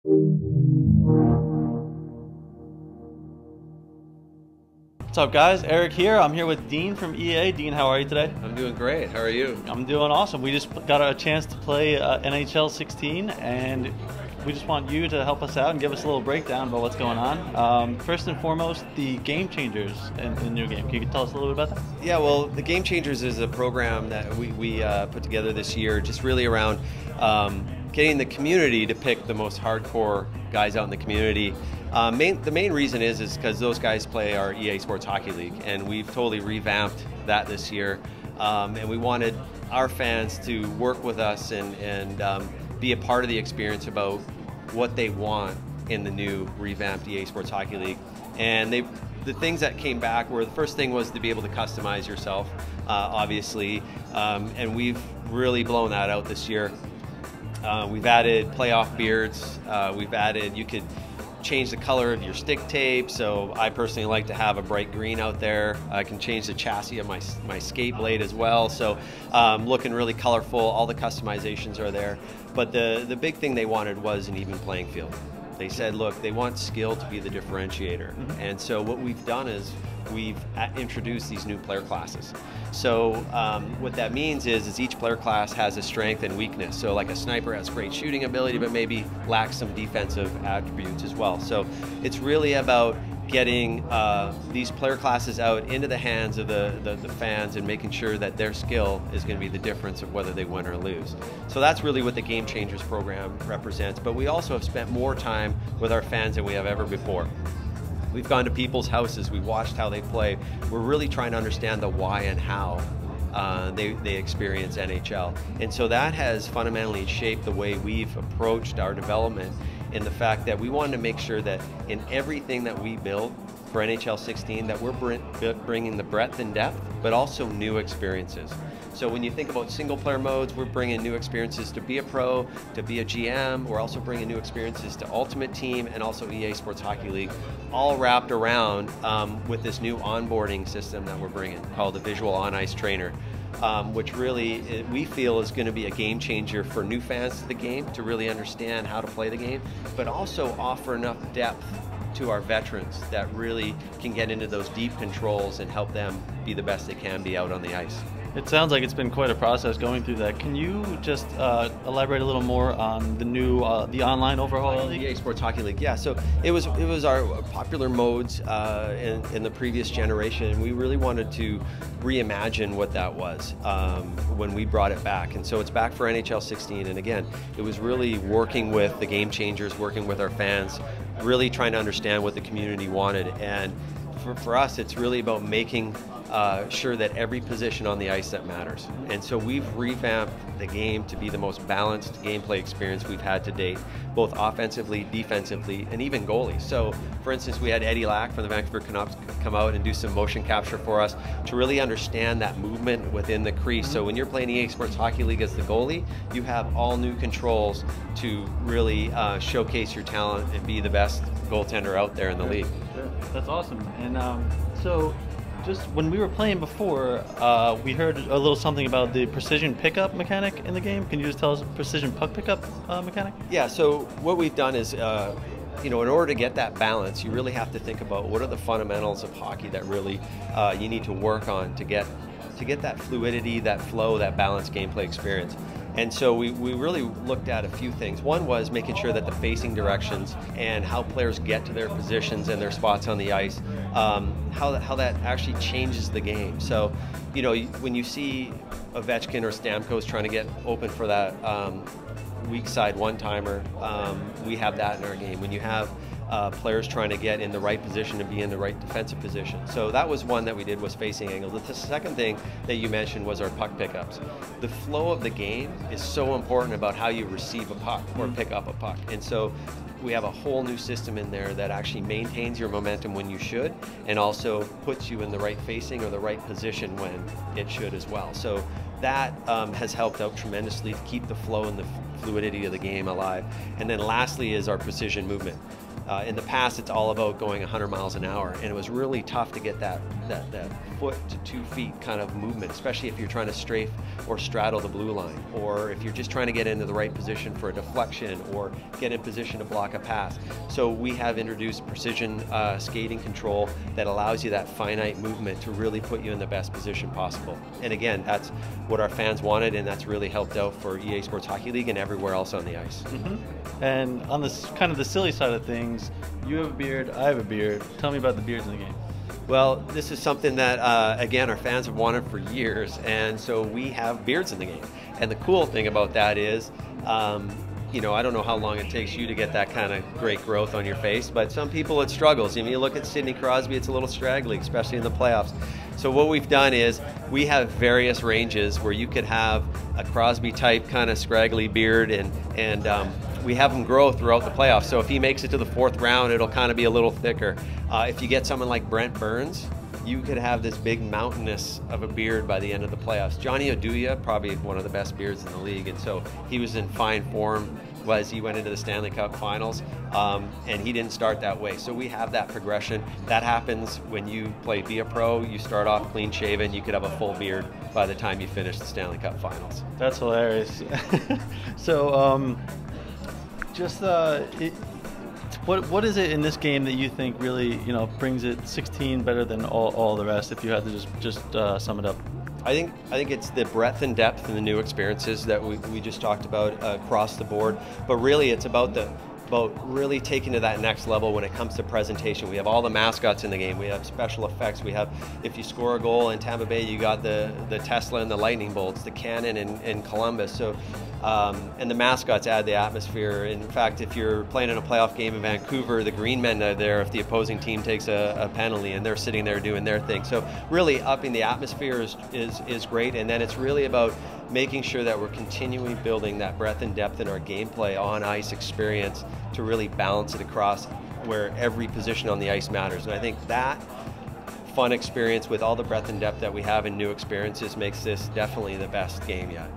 What's up, guys? Eric here. I'm here with Dean from EA. Dean, how are you today? I'm doing great. How are you? I'm doing awesome. We just got a chance to play NHL 16, and we just want you to help us out and give us a little breakdown about what's going on. First and foremost, the Game Changers in the new game. Can you tell us a little bit about that? Yeah, well, the Game Changers is a program that we put together this year, just really around getting the community to pick the most hardcore guys out in the community. The main reason is because those guys play our EA Sports Hockey League, and we've totally revamped that this year. And we wanted our fans to work with us and be a part of the experience about what they want in the new revamped EA Sports Hockey League. And the things that came back were, the first thing was to be able to customize yourself, obviously, and we've really blown that out this year. We've added playoff beards. We've added, you could change the color of your stick tape, so I personally like to have a bright green out there. I can change the chassis of my skate blade as well, so looking really colorful. All the customizations are there, but the big thing they wanted was an even playing field. They said, look, they want skill to be the differentiator. And so what we've done is we've introduced these new player classes. So what that means is each player class has a strength and weakness. So like a sniper has great shooting ability, but maybe lacks some defensive attributes as well. So it's really about getting these player classes out into the hands of the fans and making sure that their skill is going to be the difference of whether they win or lose. So that's really what the Game Changers program represents. But we also have spent more time with our fans than we have ever before. We've gone to people's houses, we've watched how they play. We're really trying to understand the why and how they experience NHL. And so that has fundamentally shaped the way we've approached our development, in the fact that we wanted to make sure that in everything that we build for NHL 16, that we're bringing the breadth and depth, but also new experiences. So when you think about single player modes, we're bringing new experiences to be a pro, to be a GM. We're also bringing new experiences to Ultimate Team and also EA Sports Hockey League, all wrapped around with this new onboarding system that we're bringing called the Visual On Ice Trainer, which really we feel is going to be a game changer for new fans to the game to really understand how to play the game, but also offer enough depth to our veterans that really can get into those deep controls and help them be the best they can be out on the ice. It sounds like it's been quite a process going through that. Can you just elaborate a little more on the new, the online overhaul of the EA Sports Hockey League? Yeah, so it was our popular modes in the previous generation. We really wanted to reimagine what that was when we brought it back. And so it's back for NHL 16. And again, it was really working with the Game Changers, working with our fans, really trying to understand what the community wanted. And for us, it's really about making sure that every position on the ice that matters. And so we've revamped the game to be the most balanced gameplay experience we've had to date, both offensively, defensively, and even goalies. So for instance, we had Eddie Lack from the Vancouver Canucks come out and do some motion capture for us to really understand that movement within the crease. So when you're playing EA Sports Hockey League as the goalie, you have all new controls to really showcase your talent and be the best goaltender out there in the league. Sure. That's awesome. And so just when we were playing before, we heard a little something about the precision pickup mechanic in the game. Can you just tell us precision puck pickup mechanic? Yeah, so what we've done is, in order to get that balance, you really have to think about what are the fundamentals of hockey that really you need to work on to get that fluidity, that flow, that balanced gameplay experience. And so we really looked at a few things. One was making sure that the facing directions and how players get to their positions and their spots on the ice, how that actually changes the game. So, when you see Ovechkin or Stamkos trying to get open for that weak side one-timer, we have that in our game. When you have players trying to get in the right position and be in the right defensive position. So that was one that we did, was facing angles. The second thing that you mentioned was our puck pickups. The flow of the game is so important about how you receive a puck or pick up a puck. And so we have a whole new system in there that actually maintains your momentum when you should, and also puts you in the right facing or the right position when it should as well. So that has helped out tremendously to keep the flow and the fluidity of the game alive. And then lastly is our precision movement. In the past, it's all about going 100 miles an hour, and it was really tough to get that foot to 2 feet kind of movement, especially if you're trying to strafe or straddle the blue line, or if you're just trying to get into the right position for a deflection or get in position to block a pass. So we have introduced precision skating control that allows you that finite movement to really put you in the best position possible. And again, that's what our fans wanted, and that's really helped out for EA Sports Hockey League and everywhere else on the ice. Mm-hmm. And on this kind of the silly side of things, you have a beard, I have a beard. Tell me about the beards in the game. Well, this is something that, again, our fans have wanted for years, and so we have beards in the game. And the cool thing about that is, you know, I don't know how long it takes you to get that kind of great growth on your face, but some people it struggles. I mean, you look at Sidney Crosby, it's a little straggly, especially in the playoffs. So what we've done is we have various ranges where you could have a Crosby type kind of scraggly beard, and we have them grow throughout the playoffs. So if he makes it to the 4th round, it'll kind of be a little thicker. If you get someone like Brent Burns, you could have this big mountainous of a beard by the end of the playoffs. Johnny Oduya, probably one of the best beards in the league, and so he was in fine form as he went into the Stanley Cup Finals, and he didn't start that way. So we have that progression. That happens when you be a pro. You start off clean shaven, you could have a full beard by the time you finish the Stanley Cup Finals. That's hilarious. So what is it in this game that you think really, you know, brings it 16 better than all the rest, if you had to just sum it up? I think it's the breadth and depth and the new experiences that we just talked about across the board. But really, it's about really taking to that next level when it comes to presentation. We have all the mascots in the game. We have special effects. We have, if you score a goal in Tampa Bay, you got the Tesla and the lightning bolts, the cannon in Columbus. So, and the mascots add the atmosphere. In fact, if you're playing in a playoff game in Vancouver, the green men are there if the opposing team takes a penalty, and they're sitting there doing their thing. So really upping the atmosphere is great, and then it's really about making sure that we're continually building that breadth and depth in our gameplay on ice experience to really balance it across where every position on the ice matters. And I think that fun experience with all the breadth and depth that we have in new experiences makes this definitely the best game yet.